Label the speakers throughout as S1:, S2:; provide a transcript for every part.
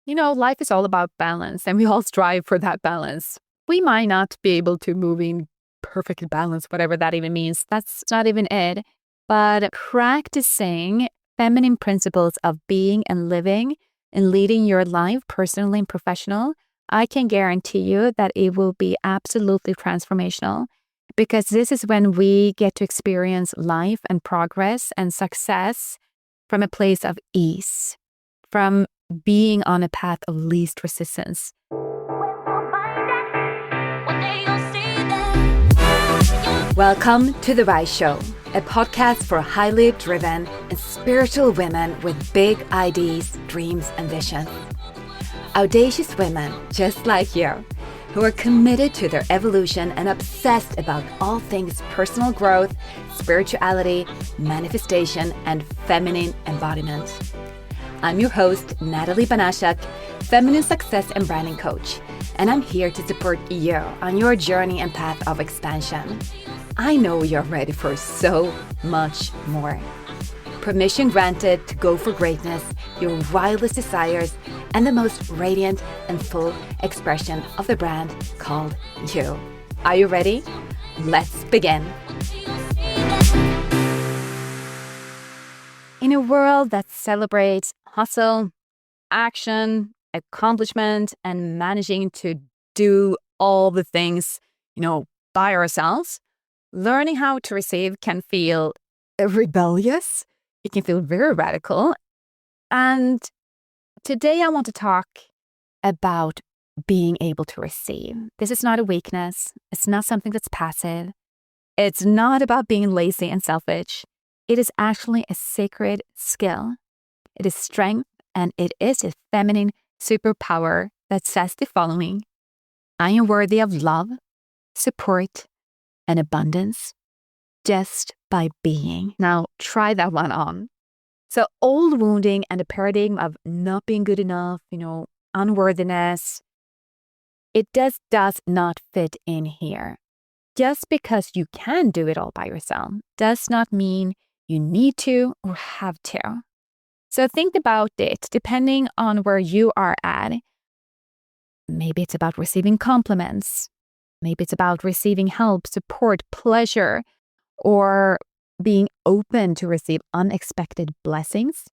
S1: Life is all about balance and we all strive for that balance. We might not be able to move in perfect balance, whatever that even means. That's not even it. But practicing feminine principles of being and living and leading your life personally and professional, I can guarantee you that it will be absolutely transformational because this is when we get to experience life and progress and success from a place of ease, from being on a path of least resistance. Welcome to The Rise Show, a podcast for highly driven and spiritual women with big ideas, dreams, and visions. Audacious women just like you, who are committed to their evolution and obsessed about all things personal growth, spirituality, manifestation, and feminine embodiment. I'm your host, Nathalie, feminine success and branding coach, and I'm here to support you on your journey and path of expansion. I know you're ready for so much more. Permission granted to go for greatness, your wildest desires, and the most radiant and full expression of the brand called you. Are you ready? Let's begin. In a world that celebrates hustle, action, accomplishment, and managing to do all the things, by ourselves, learning how to receive can feel rebellious. It can feel very radical. And today I want to talk about being able to receive. This is not a weakness. It's not something that's passive. It's not about being lazy and selfish. It is actually a sacred skill. It is strength, and it is a feminine superpower that says the following: I am worthy of love, support, and abundance just by being. Now, try that one on. So old wounding and the paradigm of not being good enough, unworthiness, it does not fit in here. Just because you can do it all by yourself does not mean you need to or have to. So think about it, depending on where you are at. Maybe it's about receiving compliments. Maybe it's about receiving help, support, pleasure, or being open to receive unexpected blessings.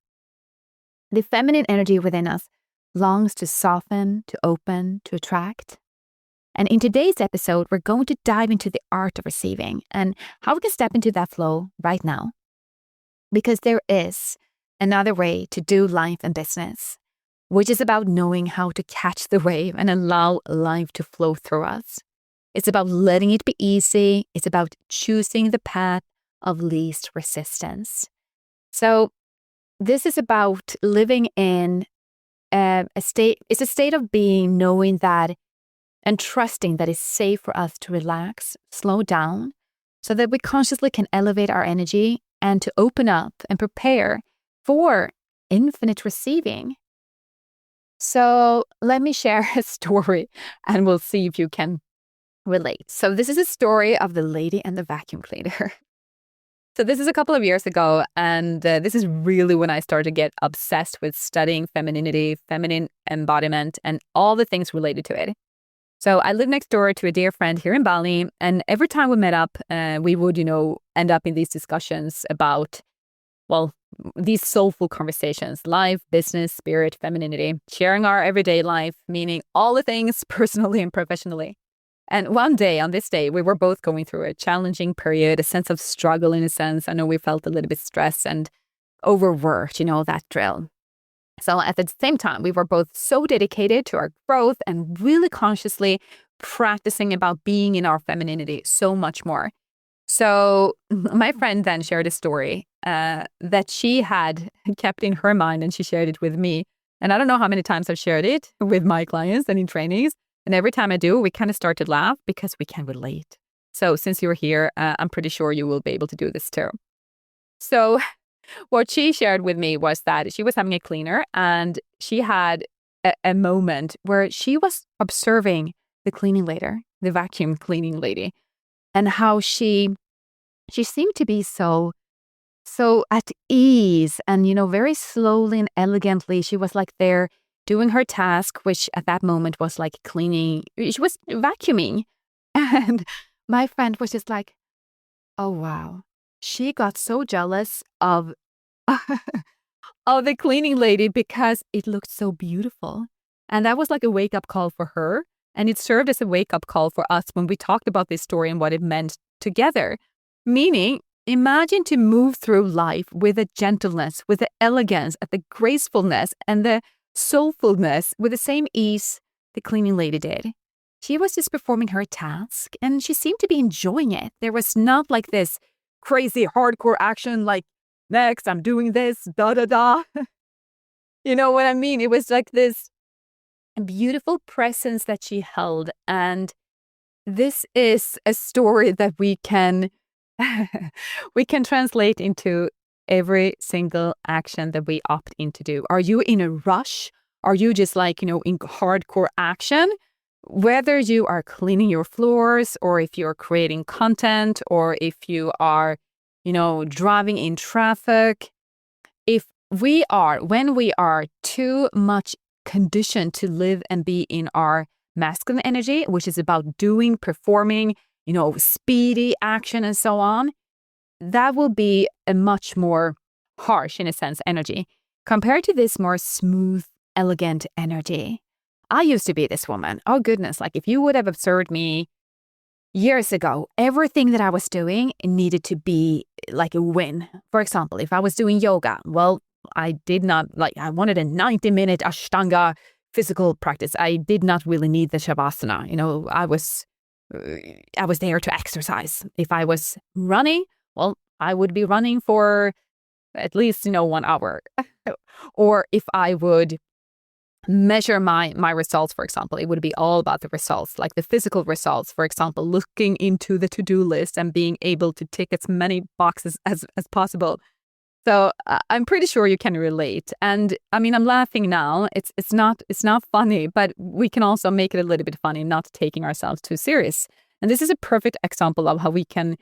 S1: The feminine energy within us longs to soften, to open, to attract. And in today's episode, we're going to dive into the art of receiving and how we can step into that flow right now. Because there is another way to do life and business, which is about knowing how to catch the wave and allow life to flow through us. It's about letting it be easy. It's about choosing the path of least resistance. So this is about living in a state. It's a state of being, knowing that and trusting that it's safe for us to relax, slow down, so that we consciously can elevate our energy and to open up and prepare for infinite receiving. So let me share a story and we'll see if you can relate. So this is a story of the lady and the vacuum cleaner. So this is a couple of years ago, and this is really when I started to get obsessed with studying femininity, feminine embodiment, and all the things related to it. So I lived next door to a dear friend here in Bali, and every time we met up, we would, end up in these discussions about, these soulful conversations: life, business, spirit, femininity, sharing our everyday life, meaning all the things personally and professionally. And one day, on this day, we were both going through a challenging period, a sense of struggle in a sense. I know we felt a little bit stressed and overworked, that drill. So at the same time, we were both so dedicated to our growth and really consciously practicing about being in our femininity so much more. So my friend then shared a story that she had kept in her mind, and she shared it with me. And I don't know how many times I've shared it with my clients and in trainings. And every time I do, we kind of start to laugh because we can relate. So since you're here, I'm pretty sure you will be able to do this too. So what she shared with me was that she was having a cleaner, and she had a moment where she was observing the cleaning lady, the vacuum cleaning lady, and how she seemed to be so at ease, and very slowly and elegantly she was like there doing her task, which at that moment was like cleaning. She was vacuuming. And my friend was just like, oh, wow. She got so jealous of, of the cleaning lady because it looked so beautiful. And that was like a wake up call for her. And it served as a wake up call for us when we talked about this story and what it meant together. Meaning, imagine to move through life with a gentleness, with the elegance, and the gracefulness, and the soulfulness with the same ease the cleaning lady did. She was just performing her task and she seemed to be enjoying it. There was not like this crazy hardcore action like, next, I'm doing this, da da da. You know what I mean? It was like this beautiful presence that she held. And this is a story that we can we can translate into every single action that we opt in to do. Are you in a rush? Are you just like, in hardcore action? Whether you are cleaning your floors or if you're creating content or if you are, driving in traffic, when we are too much conditioned to live and be in our masculine energy, which is about doing, performing, speedy action and so on, that will be a much more harsh, in a sense, energy compared to this more smooth, elegant energy. I used to be this woman. Oh, goodness. Like if you would have observed me years ago, everything that I was doing needed to be like a win. For example, if I was doing yoga, well, I wanted a 90-minute Ashtanga physical practice. I did not really need the Shavasana. I was there to exercise. If I was running, well, I would be running for at least, 1 hour. Or if I would measure my results, for example, it would be all about the results, like the physical results, for example, looking into the to-do list and being able to tick as many boxes as possible. So I'm pretty sure you can relate. And I mean, I'm laughing now. It's not funny, but we can also make it a little bit funny, not taking ourselves too serious. And this is a perfect example of how we can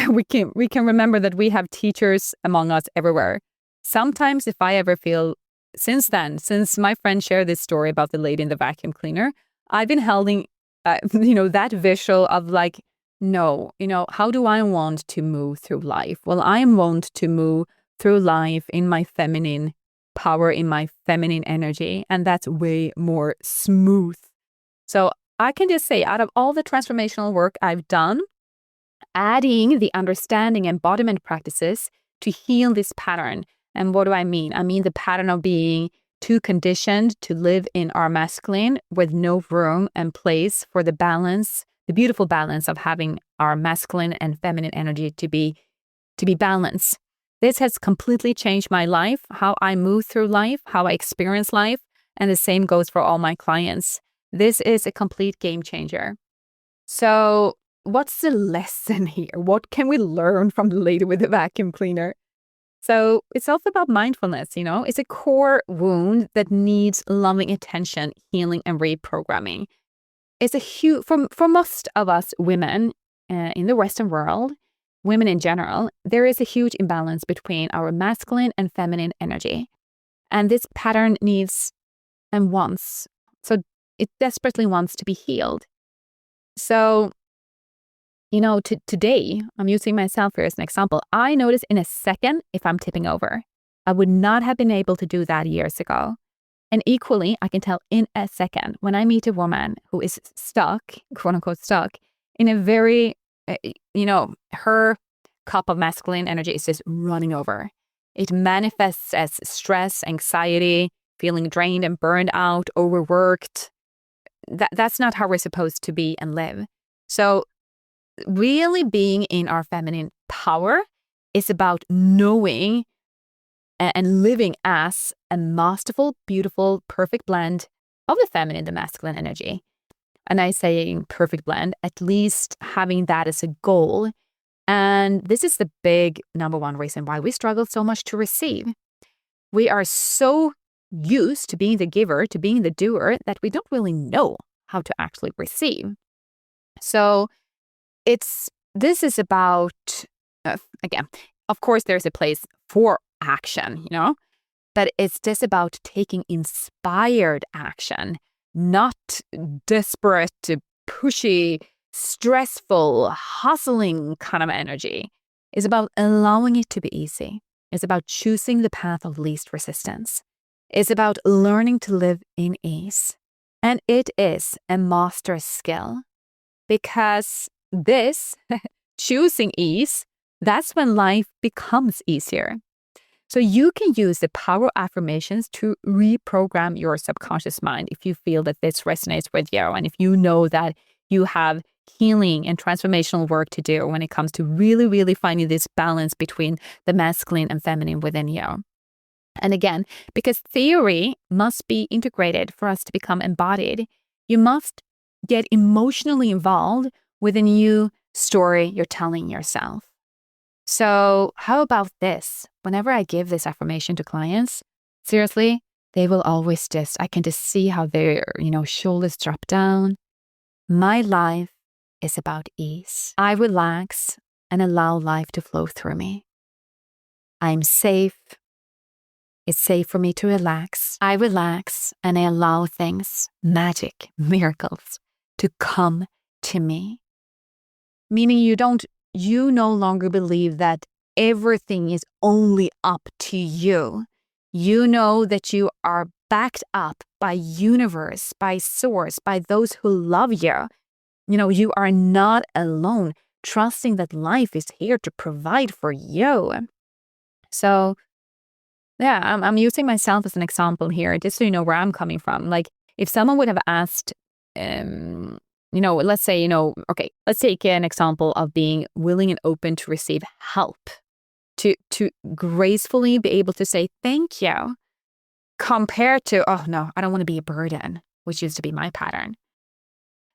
S1: we can remember that we have teachers among us everywhere. Sometimes if I ever feel, since my friend shared this story about the lady in the vacuum cleaner, I've been holding, that visual of like, no, how do I want to move through life? Well, I want to move through life in my feminine power, in my feminine energy, and that's way more smooth. So I can just say, out of all the transformational work I've done, adding the understanding embodiment practices to heal this pattern. And what do I mean? I mean the pattern of being too conditioned to live in our masculine with no room and place for the balance, the beautiful balance of having our masculine and feminine energy to be balanced. This has completely changed my life, how I move through life, how I experience life, and the same goes for all my clients. This is a complete game changer. So what's the lesson here? What can we learn from the lady with the vacuum cleaner? So it's also about mindfulness, It's a core wound that needs loving attention, healing, and reprogramming. It's a huge, for most of us women in the Western world, women in general, there is a huge imbalance between our masculine and feminine energy. And this pattern needs and wants, so it desperately wants to be healed. So, today, I'm using myself here as an example. I notice in a second if I'm tipping over. I would not have been able to do that years ago. And equally, I can tell in a second when I meet a woman who is stuck, quote unquote stuck, in a very, her cup of masculine energy is just running over. It manifests as stress, anxiety, feeling drained and burned out, overworked. That's not how we're supposed to be and live. So really being in our feminine power is about knowing and living as a masterful, beautiful, perfect blend of the feminine and the masculine energy. And I say perfect blend, at least having that as a goal. And this is the big number one reason why we struggle so much to receive. We are so used to being the giver, to being the doer, that we don't really know how to actually receive. So this is about, again, of course, there's a place for action, but it's just about taking inspired action, not desperate, pushy, stressful, hustling kind of energy. It's about allowing it to be easy. It's about choosing the path of least resistance. It's about learning to live in ease. And it is a master skill, because this, choosing ease, that's when life becomes easier. So you can use the power affirmations to reprogram your subconscious mind if you feel that this resonates with you, and if you know that you have healing and transformational work to do when it comes to really, really finding this balance between the masculine and feminine within you. And again, because theory must be integrated for us to become embodied, you must get emotionally involved with a new story you're telling yourself. So how about this? Whenever I give this affirmation to clients, seriously, they will always I can just see how their, shoulders drop down. My life is about ease. I relax and allow life to flow through me. I'm safe. It's safe for me to relax. I relax and I allow things, magic, miracles, to come to me. Meaning you no longer believe that everything is only up to you. You know that you are backed up by universe, by source, by those who love you. You are not alone, trusting that life is here to provide for you. So, yeah, I'm using myself as an example here, just so you know where I'm coming from. Like, if someone would have asked, let's say, okay, let's take an example of being willing and open to receive help, to gracefully be able to say thank you, compared to, oh no, I don't want to be a burden, which used to be my pattern.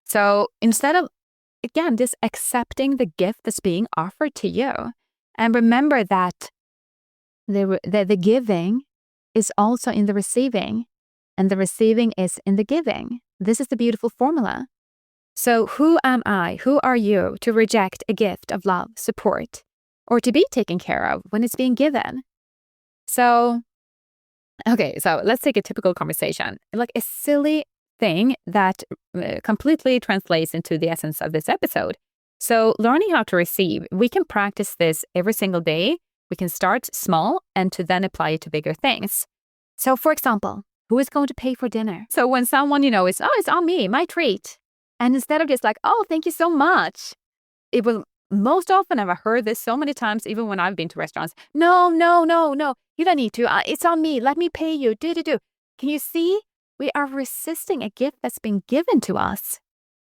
S1: So instead of, again, just accepting the gift that's being offered to you, and remember that the giving is also in the receiving, and the receiving is in the giving. This is the beautiful formula. So who am I? Who are you to reject a gift of love, support, or to be taken care of when it's being given? So, okay, so let's take a typical conversation, like a silly thing that completely translates into the essence of this episode. So learning how to receive, we can practice this every single day. We can start small and to then apply it to bigger things. So for example, who is going to pay for dinner? So when someone, is, it's on me, my treat. And instead of just like, oh, thank you so much, it will most often, I've heard this so many times, even when I've been to restaurants. No, you don't need to. It's on me. Let me pay you. Do. Can you see? We are resisting a gift that's been given to us.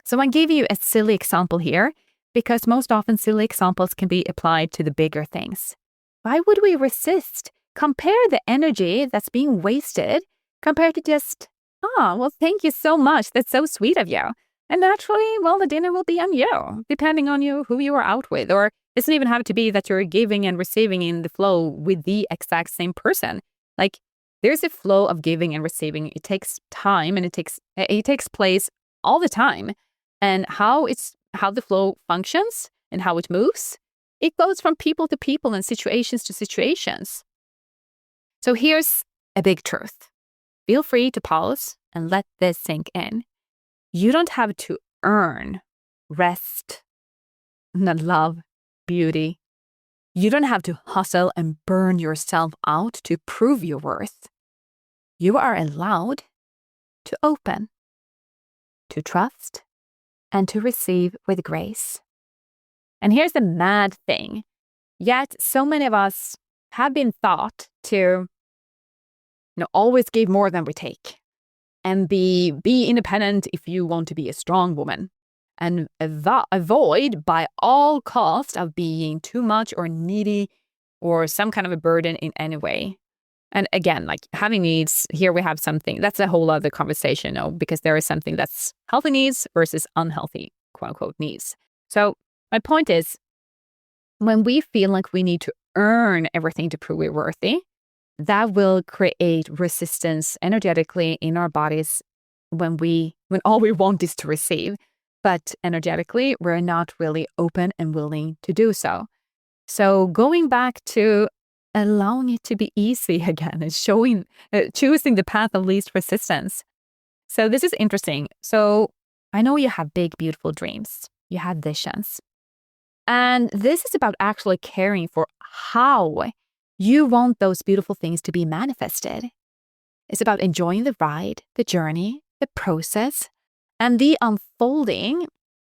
S1: So I give you a silly example here, because most often silly examples can be applied to the bigger things. Why would we resist? Compare the energy that's being wasted compared to just, thank you so much. That's so sweet of you. And naturally, the dinner will be on you, depending on who you are out with. Or it doesn't even have to be that you're giving and receiving in the flow with the exact same person. Like, there's a flow of giving and receiving. It takes time, and it takes place all the time. And how the flow functions and how it moves, it goes from people to people and situations to situations. So here's a big truth. Feel free to pause and let this sink in. You don't have to earn rest, love, beauty. You don't have to hustle and burn yourself out to prove your worth. You are allowed to open, to trust, and to receive with grace. And here's the mad thing. Yet so many of us have been taught to always give more than we take. And be independent if you want to be a strong woman. And avoid by all costs of being too much or needy or some kind of a burden in any way. And again, like having needs, here we have something, that's a whole other conversation, because there is something that's healthy needs versus unhealthy, quote unquote, needs. So my point is, when we feel like we need to earn everything to prove we're worthy, that will create resistance energetically in our bodies when all we want is to receive, but energetically we're not really open and willing to do so. So going back to allowing it to be easy again and choosing the path of least resistance. So this is interesting. So I know you have big, beautiful dreams. You have visions. And this is about actually caring for how you want those beautiful things to be manifested. It's about enjoying the ride, the journey, the process, and the unfolding,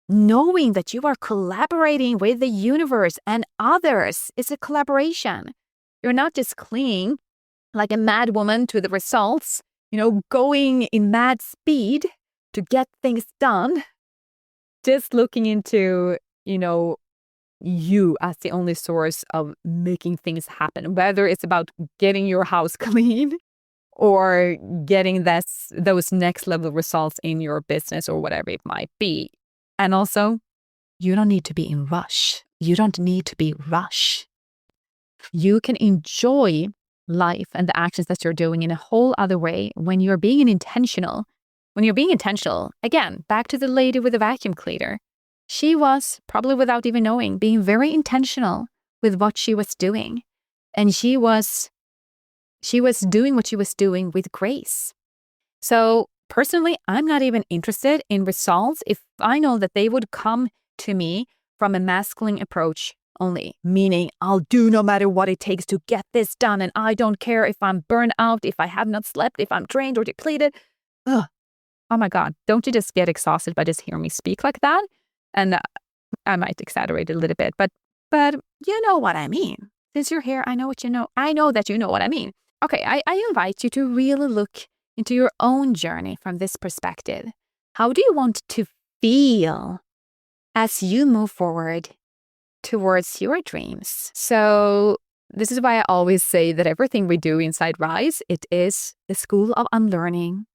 S1: knowing that you are collaborating with the universe and others. It's a collaboration. You're not just clinging like a mad woman to the results, going in mad speed to get things done, just looking into, you as the only source of making things happen, whether it's about getting your house clean or getting those next level results in your business or whatever it might be. And also, you don't need to be in rush. You don't need to be rush. You can enjoy life and the actions that you're doing in a whole other way when you're being intentional. When you're being intentional, again, back to the lady with the vacuum cleaner. She was, probably without even knowing, being very intentional with what she was doing. And she was doing what she was doing with grace. So personally, I'm not even interested in results if I know that they would come to me from a masculine approach only, meaning I'll do no matter what it takes to get this done. And I don't care if I'm burned out, if I have not slept, if I'm drained or depleted. Ugh. Oh my God, don't you just get exhausted by just hearing me speak like that? And I might exaggerate a little bit, but you know what I mean. Since you're here, I know what you know. I know that you know what I mean. Okay, I invite you to really look into your own journey from this perspective. How do you want to feel as you move forward towards your dreams? So this is why I always say that everything we do inside Rise, it is the school of unlearning,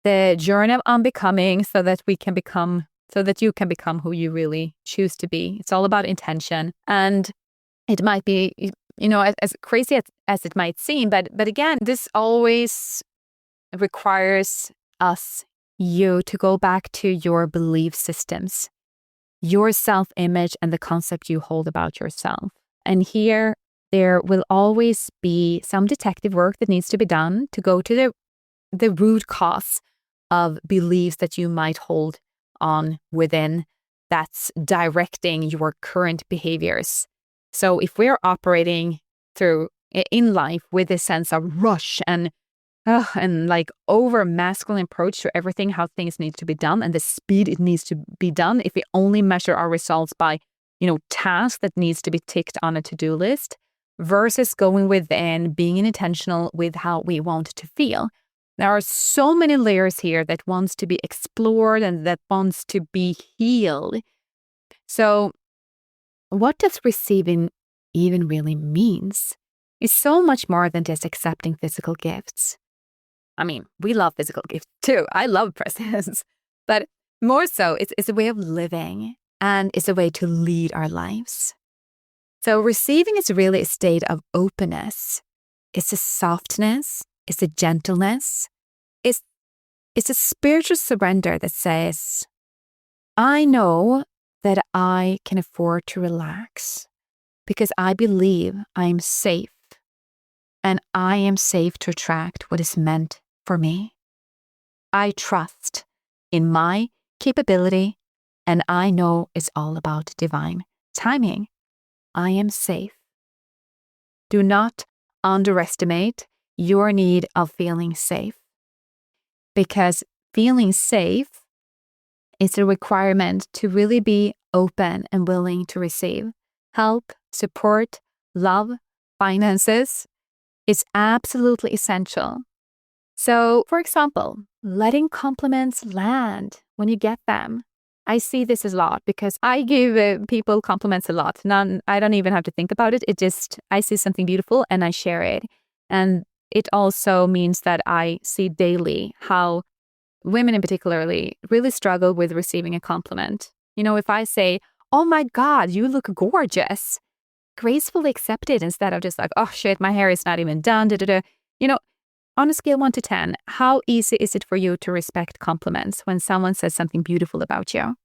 S1: the journey of unbecoming so that you can become who you really choose to be. It's all about intention. And it might be, as crazy as it might seem, but again, this always requires you to go back to your belief systems, your self-image and the concept you hold about yourself. And here, there will always be some detective work that needs to be done to go to the root cause of beliefs that you might hold on within that's directing your current behaviors. So if we're operating in life with a sense of rush and like over masculine approach to everything, how things need to be done and the speed it needs to be done, if we only measure our results by, tasks that needs to be ticked on a to-do list versus going within, being intentional with how we want to feel. There are so many layers here that wants to be explored and that wants to be healed. So what does receiving even really means is so much more than just accepting physical gifts. I mean, we love physical gifts too. I love presents. But more so, it's a way of living and it's a way to lead our lives. So receiving is really a state of openness. It's a softness. It's a gentleness. It's a spiritual surrender that says, I know that I can afford to relax because I believe I am safe and I am safe to attract what is meant for me. I trust in my capability and I know it's all about divine timing. I am safe. Do not underestimate your need of feeling safe, because feeling safe is a requirement to really be open and willing to receive help, support, love, finances. It's absolutely essential. So, for example, letting compliments land when you get them. I see this a lot because I give people compliments a lot. I don't even have to think about it. I see something beautiful and I share it. And it also means that I see daily how women in particularly really struggle with receiving a compliment. If I say, oh my God, you look gorgeous, gracefully accept it instead of just like, oh shit, my hair is not even done. On a scale 1 to 10, how easy is it for you to respect compliments when someone says something beautiful about you?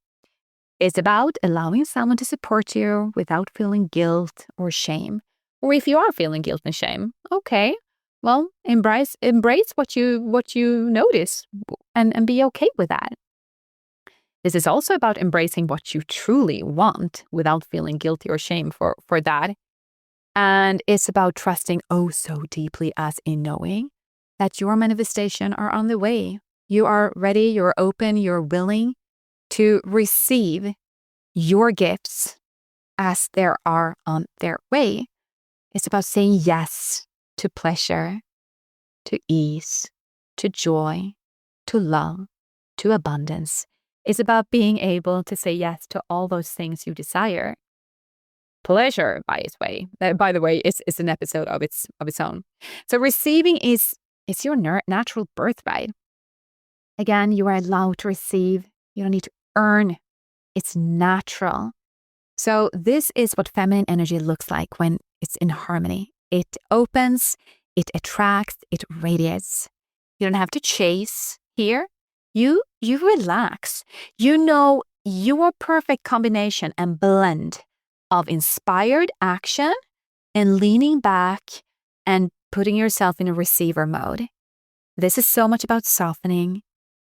S1: It's about allowing someone to support you without feeling guilt or shame, Or if you are feeling guilt and shame, okay, well, embrace what you notice and be okay with that. This is also about embracing what you truly want without feeling guilty or shame for that. And it's about trusting oh so deeply as in knowing that your manifestation are on the way. You are ready, you're open, you're willing to receive your gifts as they are on their way. It's about saying yes to pleasure, to ease, to joy, to love, to abundance. It's about being able to say yes to all those things you desire. Pleasure, by the way, is an episode of its own. So receiving is your natural birthright. Again, you are allowed to receive. You don't need to earn. It's natural. So this is what feminine energy looks like when it's in harmony. It opens, it attracts, it radiates. You don't have to chase here. You relax. You know your perfect combination and blend of inspired action and leaning back and putting yourself in a receiver mode. This is so much about softening.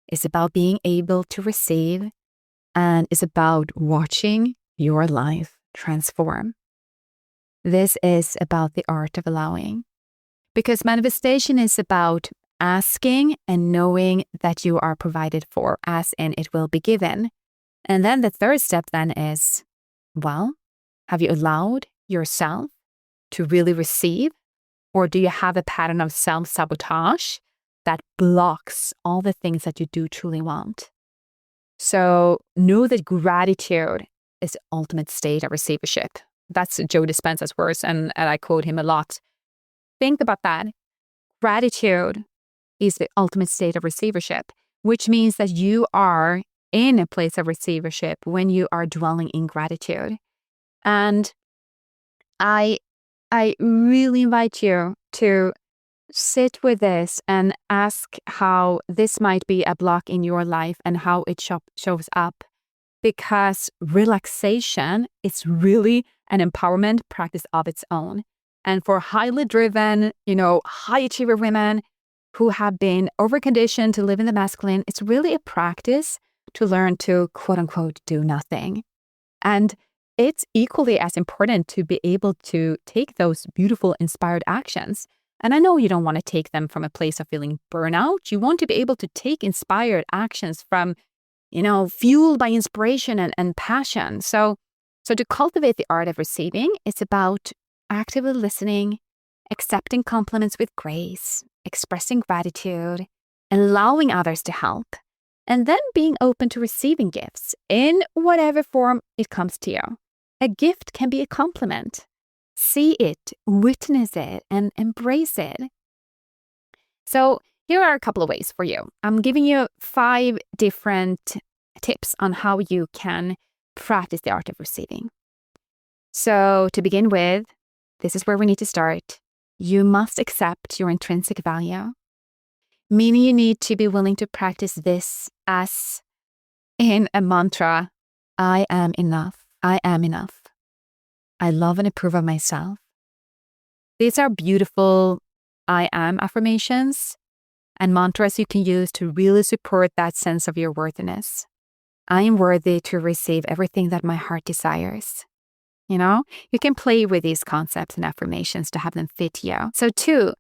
S1: It's about being able to receive, and it's about watching your life transform. This is about the art of allowing, because manifestation is about asking and knowing that you are provided for, as in it will be given. And then the third step then is, well, have you allowed yourself to really receive? Or do you have a pattern of self-sabotage that blocks all the things that you do truly want? So know that gratitude is the ultimate state of receivership. That's Joe Dispenza's words, and I quote him a lot. Think about that. Gratitude is the ultimate state of receivership, which means that you are in a place of receivership when you are dwelling in gratitude. And I really invite you to sit with this and ask how this might be a block in your life and how it shows up. Because relaxation is really an empowerment practice of its own. And for highly driven, high achiever women who have been overconditioned to live in the masculine, it's really a practice to learn to, quote unquote, do nothing. And it's equally as important to be able to take those beautiful, inspired actions. And I know you don't want to take them from a place of feeling burnout. You want to be able to take inspired actions from, fueled by inspiration and passion. So to cultivate the art of receiving, it's about actively listening, accepting compliments with grace, expressing gratitude, allowing others to help, and then being open to receiving gifts in whatever form it comes to you. A gift can be a compliment. See it, witness it, and embrace it. So here are a couple of ways for you. I'm giving you 5 different tips on how you can practice the art of receiving. So to begin with, this is where we need to start. You must accept your intrinsic value, meaning you need to be willing to practice this as in a mantra. I am enough. I am enough. I love and approve of myself. These are beautiful I am affirmations and mantras you can use to really support that sense of your worthiness. I am worthy to receive everything that my heart desires. You can play with these concepts and affirmations to have them fit you. So 2,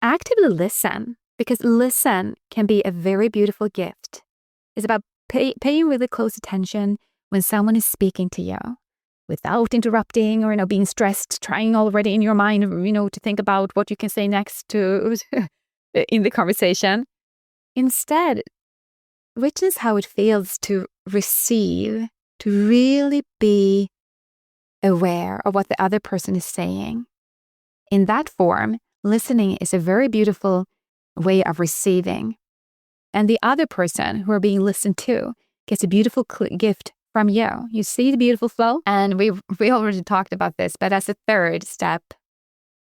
S1: actively listen, because listen can be a very beautiful gift. It's about paying really close attention when someone is speaking to you without interrupting or, being stressed, trying already in your mind, to think about what you can say next to in the conversation. Instead, witness how it feels to receive, to really be aware of what the other person is saying. In that form, listening is a very beautiful way of receiving. And the other person who are being listened to gets a beautiful gift from you. You see the beautiful flow? And we already talked about this, but as a third step,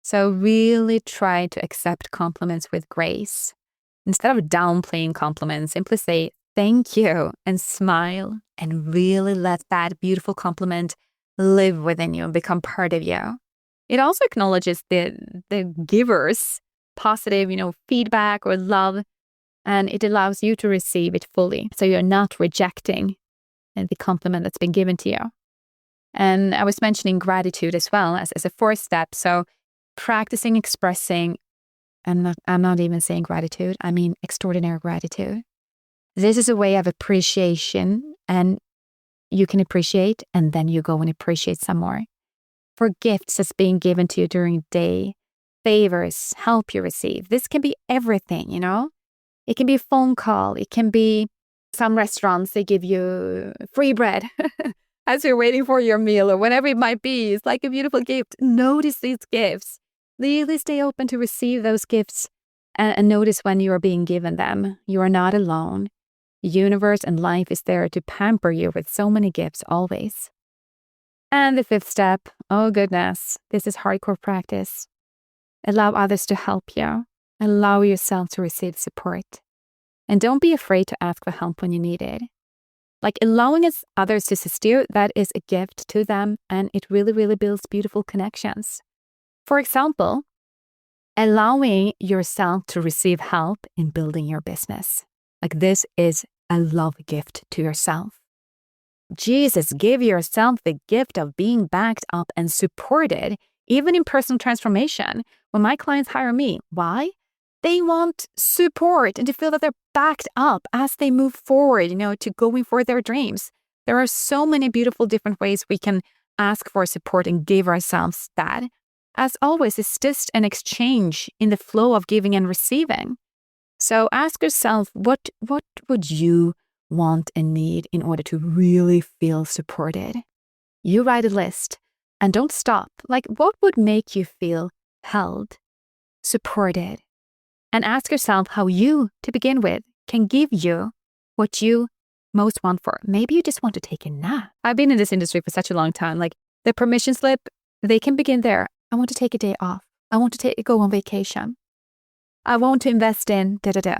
S1: so really try to accept compliments with grace. Instead of downplaying compliments, simply say thank you and smile and really let that beautiful compliment live within you and become part of you. It also acknowledges the giver's positive, feedback or love, and it allows you to receive it fully. So you're not rejecting the compliment that's been given to you. And I was mentioning gratitude as well as a fourth step. So practicing expressing, I'm not even saying gratitude, I mean extraordinary gratitude. This is a way of appreciation, and you can appreciate and then you go and appreciate some more. For gifts that's being given to you during the day, favors, help you receive. This can be everything, It can be a phone call. It can be some restaurants, they give you free bread as you're waiting for your meal or whatever it might be. It's like a beautiful gift. Notice these gifts. Really stay open to receive those gifts and notice when you are being given them. You are not alone. The universe and life is there to pamper you with so many gifts always. And the fifth step, oh goodness, this is hardcore practice. Allow others to help you. Allow yourself to receive support. And don't be afraid to ask for help when you need it. Like allowing others to assist you, that is a gift to them, and it really, really builds beautiful connections. For example, allowing yourself to receive help in building your business. Like this is a love gift to yourself. Jesus, give yourself the gift of being backed up and supported, even in personal transformation. When my clients hire me, why? They want support and to feel that they're backed up as they move forward, to going for their dreams. There are so many beautiful different ways we can ask for support and give ourselves that. As always, it's just an exchange in the flow of giving and receiving. So ask yourself, what would you want and need in order to really feel supported? You write a list and don't stop. Like, what would make you feel held, supported? And ask yourself how you, to begin with, can give you what you most want for. Maybe you just want to take a nap. I've been in this industry for such a long time. Like the permission slip, they can begin there. I want to take a day off. I want to go on vacation. I want to invest in da-da-da.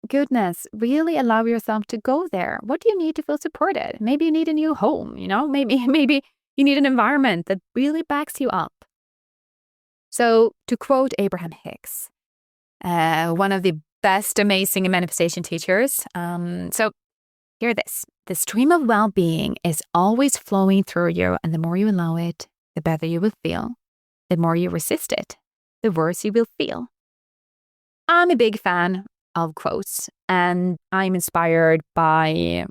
S1: Goodness, really allow yourself to go there. What do you need to feel supported? Maybe you need a new home, maybe you need an environment that really backs you up. So to quote Abraham Hicks, one of the best amazing manifestation teachers. So hear this. The stream of well-being is always flowing through you, and the more you allow it, the better you will feel. The more you resist it, the worse you will feel. I'm a big fan of quotes, and I'm inspired by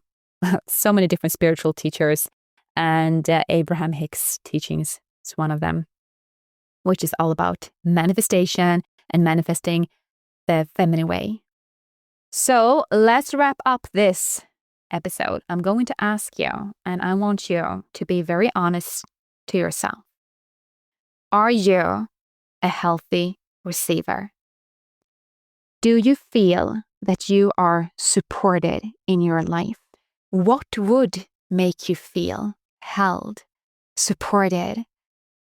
S1: so many different spiritual teachers, and Abraham Hicks' teachings is one of them, which is all about manifestation and manifesting the feminine way. So let's wrap up this episode. I'm going to ask you, and I want you to be very honest to yourself. Are you a healthy receiver? Do you feel that you are supported in your life? What would make you feel held, supported?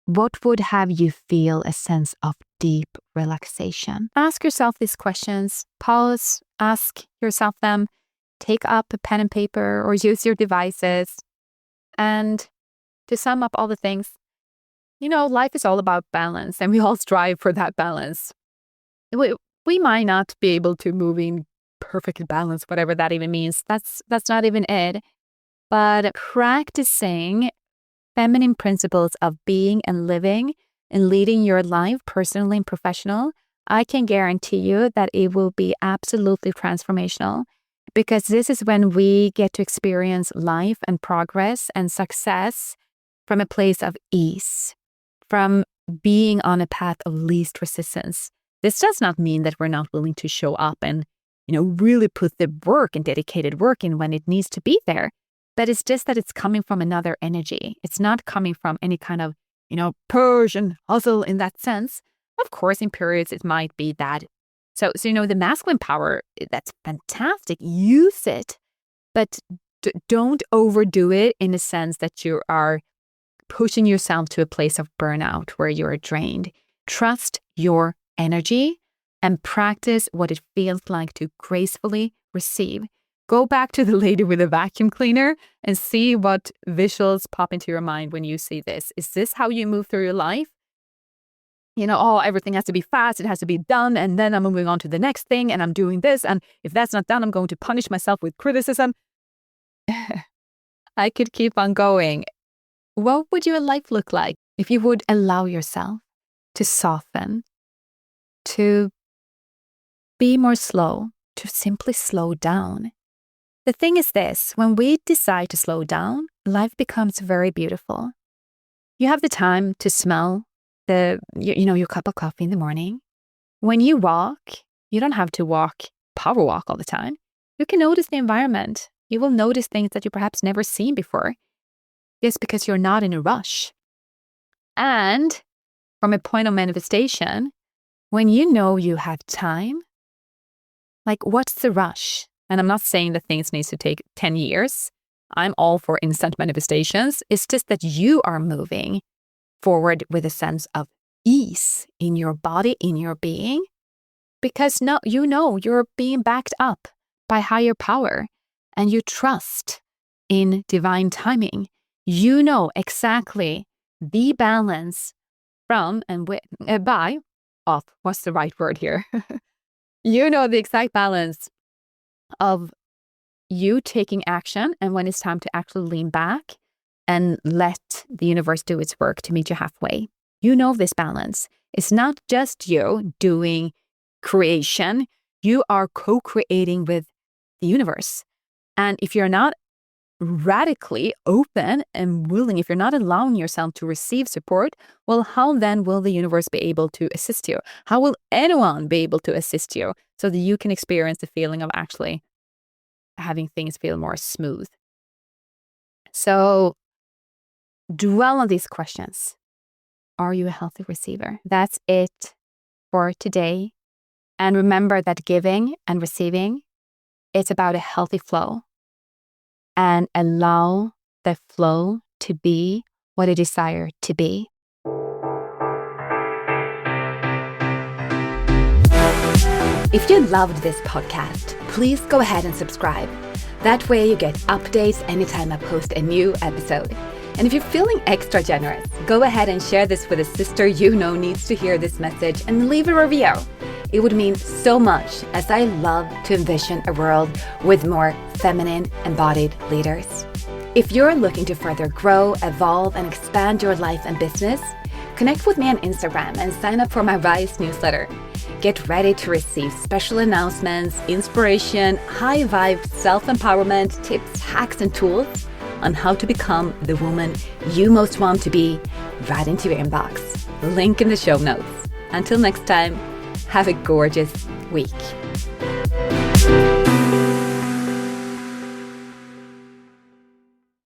S1: What would have you feel a sense of deep relaxation? Ask yourself these questions. Pause, ask yourself them. Take up a pen and paper or use your devices. And to sum up all the things, life is all about balance, and we all strive for that balance. We might not be able to move in perfect balance, whatever that even means. That's not even it. But practicing feminine principles of being and living and leading your life personally and professional, I can guarantee you that it will be absolutely transformational, because this is when we get to experience life and progress and success from a place of ease, from being on a path of least resistance. This does not mean that we're not willing to show up and, really put the work and dedicated work in when it needs to be there. But it's just that it's coming from another energy. It's not coming from any kind of, Persian hustle in that sense. Of course, in periods, it might be that. So the masculine power, that's fantastic. Use it, but don't overdo it in a sense that you are pushing yourself to a place of burnout where you're drained. Trust your energy and practice what it feels like to gracefully receive. Go back to the lady with the vacuum cleaner and see what visuals pop into your mind when you see this. Is this how you move through your life? Oh, everything has to be fast. It has to be done. And then I'm moving on to the next thing and I'm doing this. And if that's not done, I'm going to punish myself with criticism. I could keep on going. What would your life look like if you would allow yourself to soften, to be more slow, to simply slow down? The thing is this, when we decide to slow down, life becomes very beautiful. You have the time to smell your cup of coffee in the morning. When you walk, you don't have to power walk all the time. You can notice the environment. You will notice things that you perhaps never seen before. Just because you're not in a rush. And from a point of manifestation, when you know you have time, like what's the rush? And I'm not saying that things need to take 10 years. I'm all for instant manifestations. It's just that you are moving forward with a sense of ease in your body, in your being, because you're being backed up by higher power and you trust in divine timing. You know exactly the balance from and with, by, off, what's the right word here? You know the exact balance of you taking action and when it's time to actually lean back and let the universe do its work to meet you halfway. You know this balance. It's not just you doing creation. You are co-creating with the universe. And if you're not radically open and willing, if you're not allowing yourself to receive support, well, how then will the universe be able to assist you? How will anyone be able to assist you so that you can experience the feeling of actually having things feel more smooth? So dwell on these questions. Are you a healthy receiver? That's it for today. And remember that giving and receiving, it's about a healthy flow. And allow the flow to be what you desire to be. If you loved this podcast, please go ahead and subscribe. That way you get updates anytime I post a new episode. And if you're feeling extra generous, go ahead and share this with a sister you know needs to hear this message and leave a review. It would mean so much, as I love to envision a world with more feminine, embodied leaders. If you're looking to further grow, evolve, and expand your life and business, connect with me on Instagram and sign up for my Rise newsletter. Get ready to receive special announcements, inspiration, high vibe self-empowerment, tips, hacks, and tools on how to become the woman you most want to be right into your inbox. Link in the show notes. Until next time, have a gorgeous week.